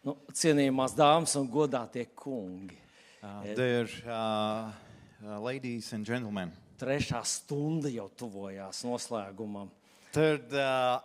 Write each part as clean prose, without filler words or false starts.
Cienījamās dāmas un godātie kungi. Dear ladies and gentlemen, Trešā stunda jau tuvojās noslēgumam. third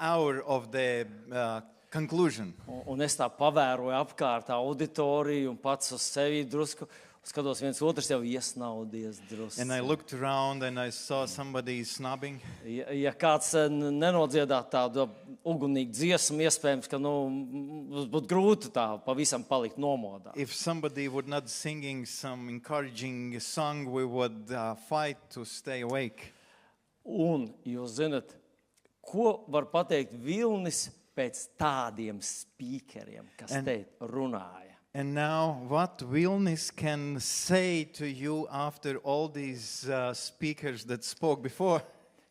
hour of the conclusion. Un es tā pavēroju apkārt auditoriju un pats uz sevi drusku. Skatos, viens otrs jau iesnaudies drusku. And I looked around and I saw somebody snubbing. Ja kāds nenodziedā tādu ugunīgu dziesmu, iespējams, ka būtu grūti tā pavisam palikt nomodā. If somebody would not singing some encouraging song, we would fight to stay awake. Un jūs zinat, ko var pateikt Vilnis pēc tādiem spīkeriem, kas te runāja? And now, what Vilnis can say to you after all these speakers that spoke before?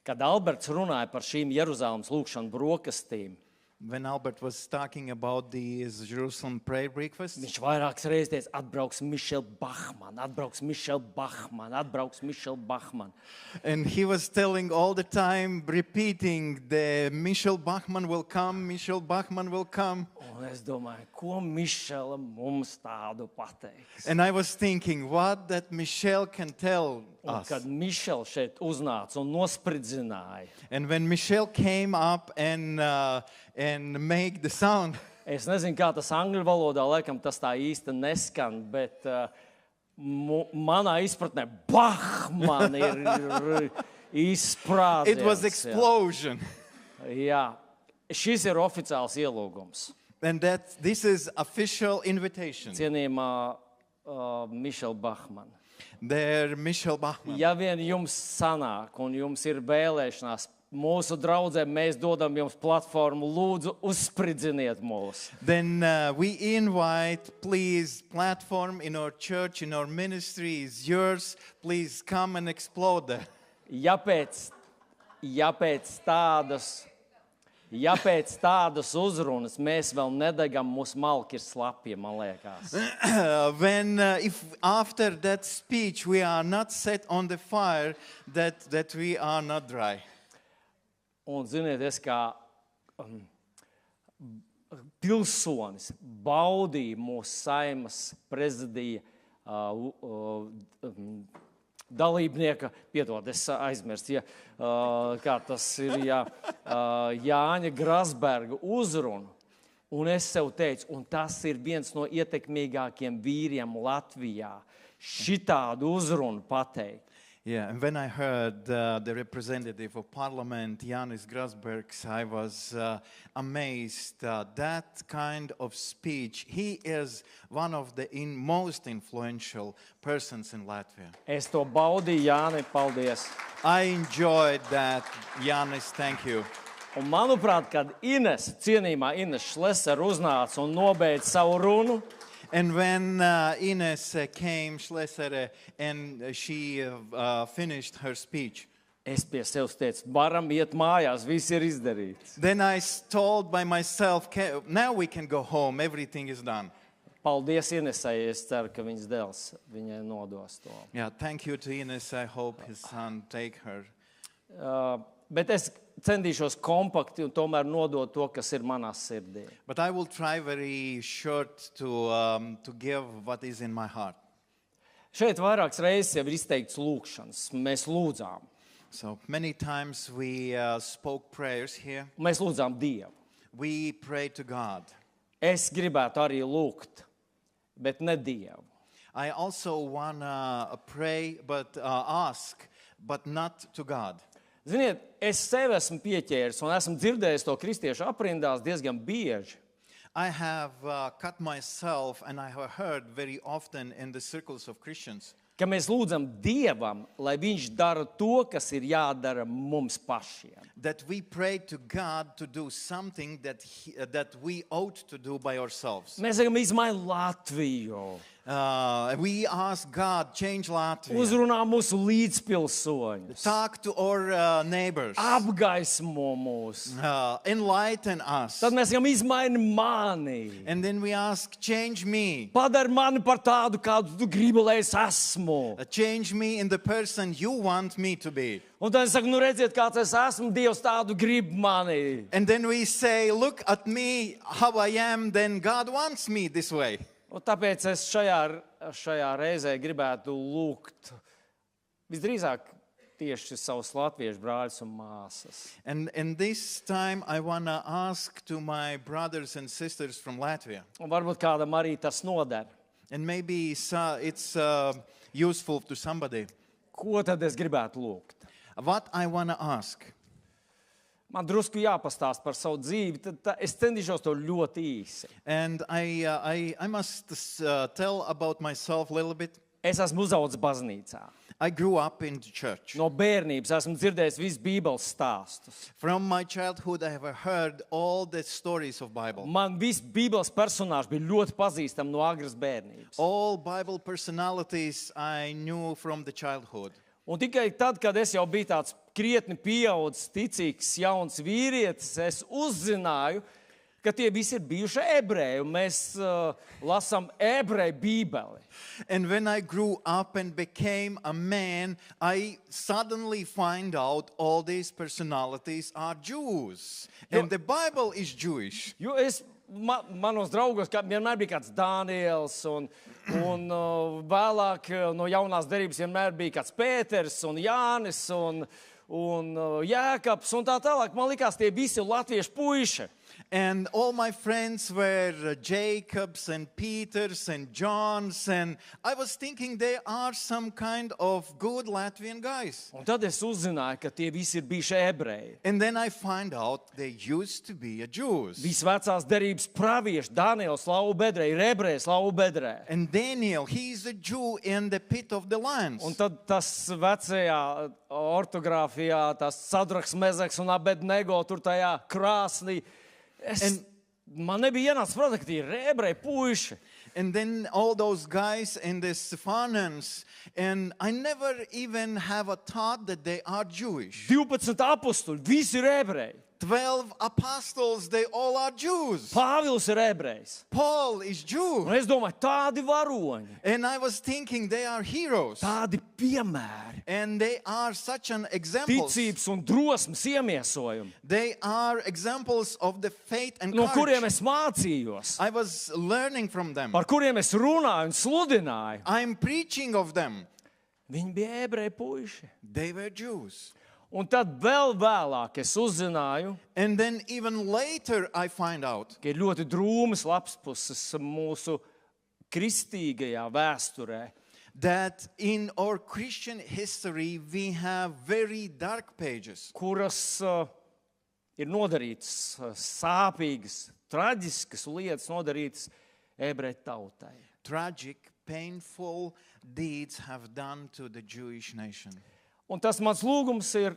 Kad Alberts runāja par šīm Jeruzalemes lūgšanu brokastīm, When Albert was talking about the Jerusalem prayer breakfast, viņš vairākas reizes teica, atbrauks Mišela Bachmann, atbrauks Mišela Bachmann, atbrauks Mišela Bachmann. and he was telling all the time, repeating, the Michel Bachmann will come, Michel Bachmann will come. Un es domāju, ko Mišela mums tādu pateiks? And I was thinking, what that Michel can tell Un us. kad Mišela šeit uznāca un nospridzināja, And when Michel came up and make the sound, es nezinu, kā tas angļu valodā, laikam tas tā īsti neskan, bet manā izpratnē Bachmann ir izsprādziens. it was explosion. Jā, šis ir oficiāls ielūgums. And that this is official invitation. Cienījamā Mišela Bachmann. There, Michel Bachmann. Ja vien jums sanāk un jums ir vēlēšanās, mūsu draudzē mēs dodam jums platformu, lūdzu uzspridziniet mūs. Then we invite, please, platform in our church, in our ministry is yours. Please come and explode there. Ja pēc tādas uzrunas mēs vēl nedegam, mūsu malki ir slapji, man liekas. If after that speech we are not set on the fire, that we are not dry. Un ziniet, es kā pilsonis baudīju mūsu Saimas prezidija dalībnieka, piedod, es aizmirstu, kā tas ir, Jāņa Grasberga uzrunu. Un es sev teicu, un tas ir viens no ietekmīgākiem vīriem Latvijā, šitādu uzrunu pateikt. Yeah, and when I heard the representative of Parliament, Jānis Grasbergs, I was amazed. That kind of speech, he is one of the most influential persons in Latvia. Es to baudīju, Jāni, paldies. I enjoyed that, Jānis, thank you. Un manuprāt, kad cienījumā Ines Šleser uznāca un nobeidza savu runu, And when Ines came, Schlesser, and she finished her speech, es pie sevis teicu, varam iet mājās, viss ir izdarīts. then I told by myself, now we can go home, everything is done. Paldies Inesai, es ceru, ka viņas dēls viņai nodos to. Yeah, thank you to Ines. I hope his son take her. Bet es centīšos kompakti un tomēr nodot to, kas ir manā sirdī. But I will try very short to give what is in my heart. Šeit vairākas reizes jau ir izteikts lūgšanas. Mēs lūdzām. So many times we spoke prayers here. Mēs lūdzām Dievu. We pray to God. Es gribētu arī lūgt, bet ne Dievu. I also want to pray, but ask, but not to God. Ziniet, es sev esmu pieķēris un esmu dzirdējis to kristiešu aprindās diezgan bieži. I have cut myself and I have heard very often in the circles of Christians Ka mēs lūdzam Dievam, lai viņš dara to, kas ir jādara mums pašiem. that we pray to God to do something that we ought to do by ourselves. Mēs sakam, izmaini Latviju. We ask God, change Latvia. uzrunā mūsu līdzpilsoņus, Talk to our neighbors. apgaismo mūs. Enlighten us. Tad mēs jau izmainām mani. And then we ask, change me. Padari mani par tādu, kādu tu gribi, lai es esmu. Change me in the person you want me to be. Un tad es saku, nu redziet, kāds es esmu, Dievs tādu grib mani. And then we say, look at me, how I am, then God wants me this way. Un tāpēc es šajā reizē gribētu lūgt visdrīzāk tieši savus latviešu brāļus un māsas. And this time I want to ask to my brothers and sisters from Latvia. Un varbūt kādam arī tas noder. And maybe it's useful to somebody. Ko tad es gribētu lūgt? What I want to ask. Man drusku jāpastāst par savu dzīvi, tad es centīšos to ļoti īsi. And I must tell about myself a little bit. Es esmu uzaudzis baznīcā. I grew up in the church. No bērnības esmu dzirdējis visus Bībeles stāstus. From my childhood, I have heard all the stories of Bible. Man visi Bībeles personāži bija ļoti pazīstami no agras bērnības. All Bible personalities I knew from the childhood. Un tikai tad, kad es jau biju tāds krietni pieaudzis, ticīgs, jauns vīrietis, es uzzināju, ka tie visi ir bijuši ebreji, un mēs lasām ebreju Bībeli. And when I grew up and became a man, I suddenly find out all these personalities are Jews. And the Bible is Jewish. Jo manos draugos vienmēr bija kāds Daniels, un vēlāk no jaunās derības vienmēr bija kāds Pēters un Jānis un Jēkabs un tā tālāk. Man likās, tie visi latviešu puiši. And all my friends were Jacobs and Peters and Johns, and I was thinking they are some kind of good Latvian guys. Un tad es uzzināju, ka tie visi ir bijuši ebreji. And then I find out they used to be a Jews. Visi vecās derības pravieši, Daniels slavu bedrē, ir ebrejs slavu bedrē. And Daniel, he is a Jew in the pit of the lions. Un tad tas vecajā ortogrāfijā, tas Sadraks, Mezeks un Abednego tur tajā krāsnī. Man nebija ienācis prātā, ka tie ir ebreji puiši. And then all those guys in the Stephanans, and I never even have a thought that they are Jewish. 12 apustuļi, visi ir ebreji. 12 apostles, they all are Jews. Pāvils ir ebrejs. Paul is Jew. Un es domāju, tādi varoņi, And I was thinking they are heroes. tādi piemēri, And they are such an example. ticības un drosmes iemiesojumi, They are examples of the faith and no kuriem courage. es mācījos, I was learning from them. par kuriem es runāju un sludināju. I'm preaching of them. Viņi bija ebreji puiši. They were Jews. Un tad vēl vēlāk es uzzināju, And then even later I find out ka ir ļoti drūmas lapspuses mūsu kristīgajā vēsturē. that in our Christian history we have very dark pages. Kuras ir nodarītas sāpīgas, traģiskas lietas nodarītas ebreju tautai. Tragic, painful deeds have done to the Jewish nation. Un tas mans lūgums ir,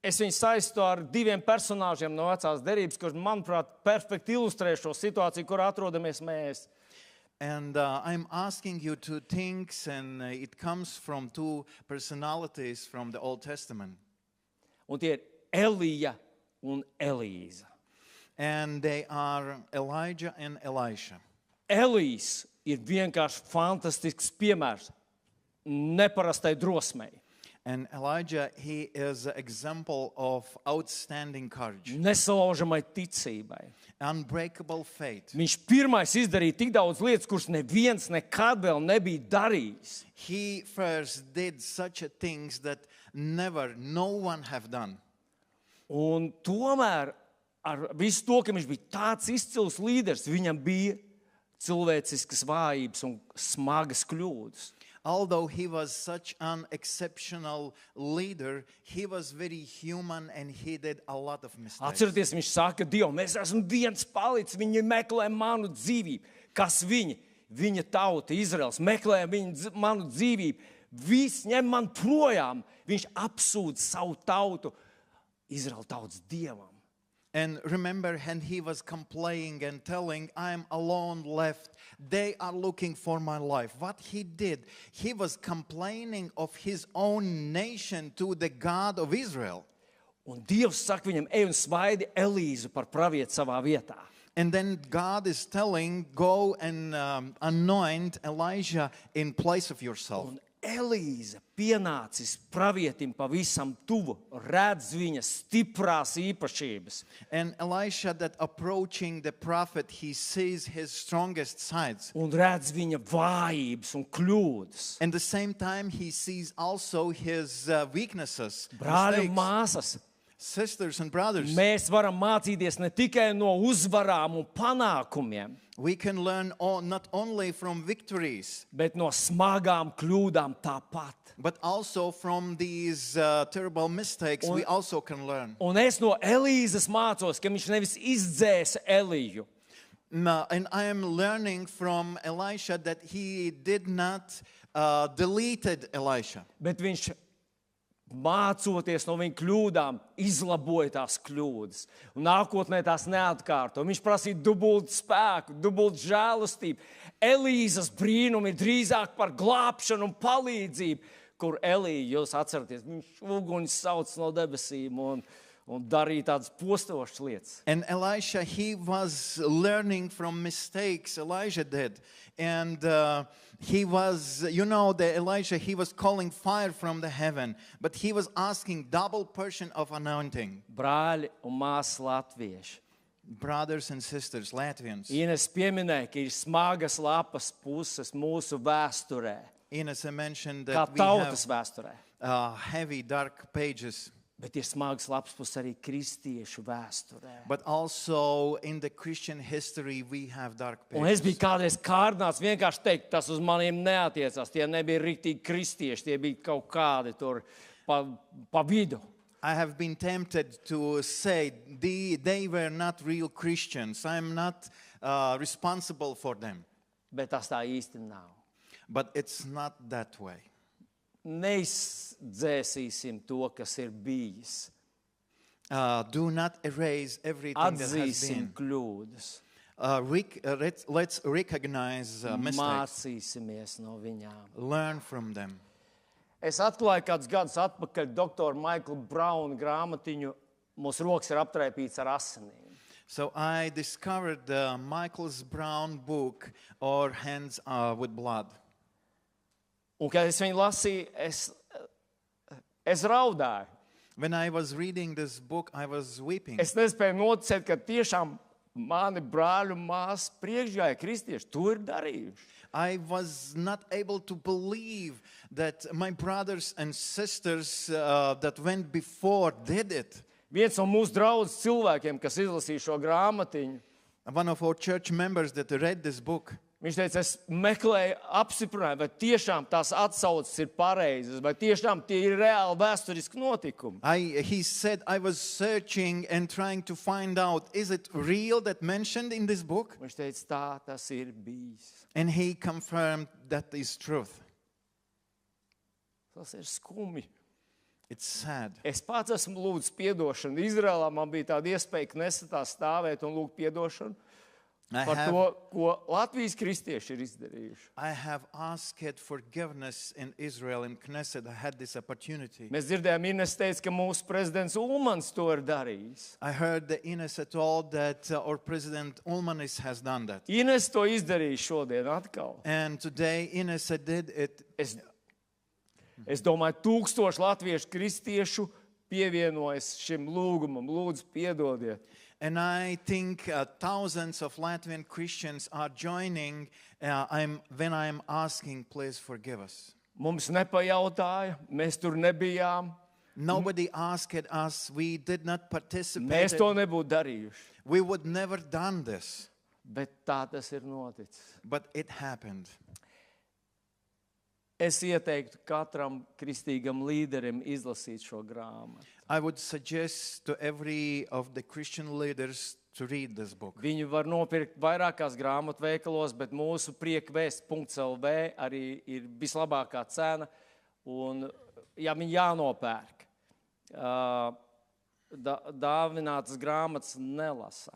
es viņu saistu ar diviem personāžiem no vecās derības, kurš, manuprāt, perfekti ilustrē šo situāciju, kur atrodamies mēs. And I'm asking you to think, and it comes from two personalities from the Old Testament. Un tie ir Elija un Elīza. And they are Elijah and Elisha. Elijas ir vienkārši fantastisks piemērs neparastai drosmei, And Elijah, he is an example of outstanding courage, nesalaužamai ticībai. unbreakable faith. Viņš pirmais izdarīja tik daudz lietas, kuras neviens nekad vēl nebija darījis. He first did such a things that no one have done. Un tomēr ar visu to, ka viņš bija tāds izcils līderis, viņam bija cilvēciskas vājības un smagas kļūdas. Although he was such an exceptional leader, he was very human and he did a lot of mistakes. Atcerieties, viņš saka, Dievam, mēs esam viens palicis, viņi meklē manu dzīvību. Kas viņi? Viņa tauta, Izraels, meklē manu dzīvību. Viss ņem man projām. Viņš apsūdz savu tautu, Izraela tautas Dievam. And remember, and he was complaining and telling, I'm alone left. They are looking for my life. What he did, he was complaining of his own nation to the God of Israel. Un Dievs saka viņam, ej un svaidi Elīzu par pravieti savā vietā. And then God is telling, go and anoint Elijah in place of yourself. Un Elīze pienācis pravietim pavisam tuvu, redz viņa stiprās īpašības. And Elisha, that approaching the prophet, he sees his strongest sides. Un redz viņa vājības un kļūdas. At the same time, he sees also his weaknesses, Brāļi un mistakes. māsas, Sisters and brothers, mēs varam mācīties ne tikai no uzvarām un panākumiem, we can learn not only from victories, bet no smagām kļūdām tāpat. but also from these terrible mistakes, we also can learn. Un es no Elīzes mācos, ka viņš nevis izdzēsa Eliju, And I am learning from Elisha that he did not deleted Elisha, bet viņš mācoties no viņa kļūdām, izlaboja tās kļūdas. Un nākotnē tās neatkārto. Viņš prasīja dubultu spēku, dubultu žēlastību. Elīzes brīnumi ir drīzāk par glābšanu un palīdzību, kur Elija, jūs atceraties, viņš uguņus sauc no debesīm un darīja tādas postošas lietas. And Elisha, he was learning from mistakes Elijah did. And he was, the Elijah, he was calling fire from the heaven, but he was asking double portion of anointing. Brāļi un māsas latvieši. Brothers and sisters, Latvians. Ines pieminēja, ka ir smagas lapas puses mūsu vēsturē, Ines mentioned kā that we tautas have vēsturē. heavy, dark pages, Bet ir smagas lapas puses arī kristiešu vēsturē. but also in the Christian history we have dark Un es pages. biju kādreiz kārdināts vienkārši teikt, tas uz maniem neatiecās. Tie nebija riktīgi kristieši, tie bija kaut kādi tur pa vidu. I have been tempted to say they were not real Christians. I'm not responsible for them. Bet tas tā īsti nav. But it's not that way. Neizdzēsīsim to, kas ir bijis. Do not erase everything that has Atzīsim been. kļūdas. Let's recognize mistakes. Mācīsimies no viņām. Learn from them. Es atklāju kādus gadus atpakaļ doktoru Maiklu Braunu grāmatiņu. Mūsu rokas ir aptraipīts ar asinīm. So I discovered Michael's Brown book, or Hands with Blood. Un, kad es viņu lasīju, es raudāju. When I was reading this book, I was weeping. Es nespēju noticēt, ka tiešām mani brāļi un māsas priekšgāja kristieši to ir darījuši. I was not able to believe that my brothers and sisters that went before did it. Viens no mūsu draudzes cilvēkiem, kas izlasīja šo grāmatiņu, One of our church members that read this book, viņš teica, es meklēju, apstiprināju, vai tiešām tās atsauces ir pareizas, vai tiešām tie ir reāli vēsturiski notikumi. he said, I was searching and trying to find out, is it real that mentioned in this book? Viņš teica, tā tas ir bijis. And he confirmed that is truth. Tas ir skumji. It's sad. Es pats esmu lūdzis piedošanu. Izrēlā man bija tāda iespēja, ka nesatā stāvēt un lūgt piedošanu par to, ko Latvijas kristieši ir izdarījuši. I have asked forgiveness in Israel, in Knesset. I had this opportunity. Mēs dzirdējām, Ines teica, ka mūsu prezidents Ulmans to ir darījis. I heard the Ines at all that our President Ulmanis has done that. Ines to izdarīja šodien atkal. And today Ines did it. Es domāju, 1000 latviešu kristiešu pievienojas šim lūgumam. Lūdzu, piedodiet. And I think thousands of Latvian Christians are joining when I'm asking, please forgive us. Mums nepajautāja, mēs tur nebijām. Nobody asked us. We did not participate. Mēs to nebūtu darījuši. We would never done this. Bet tā tas ir noticis. But it happened. Es ieteiktu katram kristīgam līderim izlasīt šo grāmatu. I would suggest to every of the Christian leaders to read this book. Viņu var nopirkt vairākās grāmatveikalos, bet mūsu priekvēst.lv arī ir vislabākā cena. Un, ja viņi jānopērk, dāvinātas grāmatas nelasa.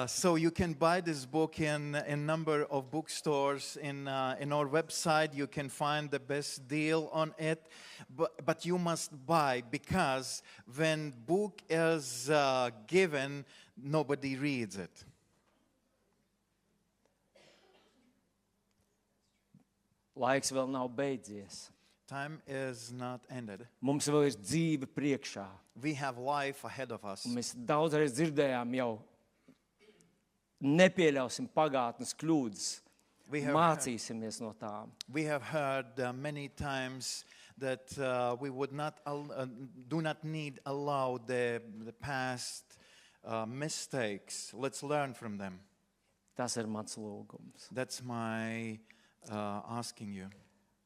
So you can buy this book in a number of bookstores. In our website, you can find the best deal on it. But you must buy, because when book is given, nobody reads it. Laiks vēl nav beidzies. Time is not ended. Mums vēl ir dzīve priekšā. We have life ahead of us. Un mēs daudzreiz dzirdējām jau, nepieļausim pagātnes kļūdas, mācīsimies no tām. We have heard many times that we would not do not need allow the past mistakes. Let's learn from them. Tas ir mans lūgums. That's my asking you.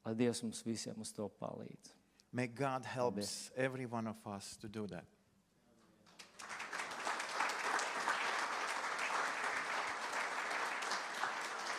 Lai Dievs mums visiem uz to palīdz. May God help every one of us to do that.